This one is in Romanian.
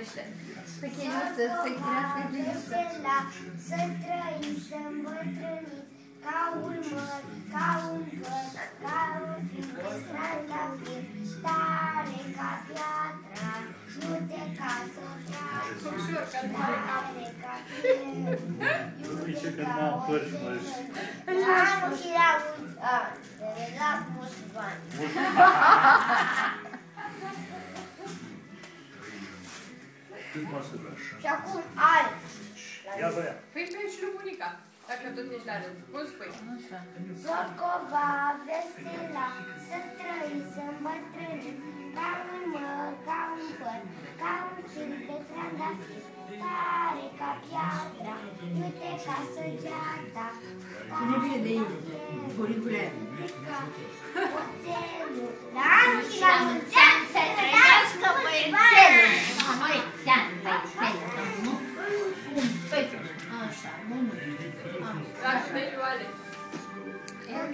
vorbește. Pechenuță, să-i crească geniuță. Să trăim, să îmbătrâniți, ca un măr, ca un păr, ca un fiu de strandafir, tare ca piatra, iute ca să tragi, tare ca fier, iute ca oțel. La anul și la mulți ani, la mulți bani. Și acum alt. Ia băia. Păi și lui bunica, dacă tot ești la rând. Cum spui? Zorcova, vesela, să trăiți, să îmbătrâniți, ca un măr, ca un păr, ca un fil de trandafir, tare ca piatra, iute ca săgeata, Cine vine de aici? Furicule. oțelul. La anul și la mulți ani să trăiască Băiețelul! Băiețean, băiețelul. Păi, așa, bun. La Șteiuale. E o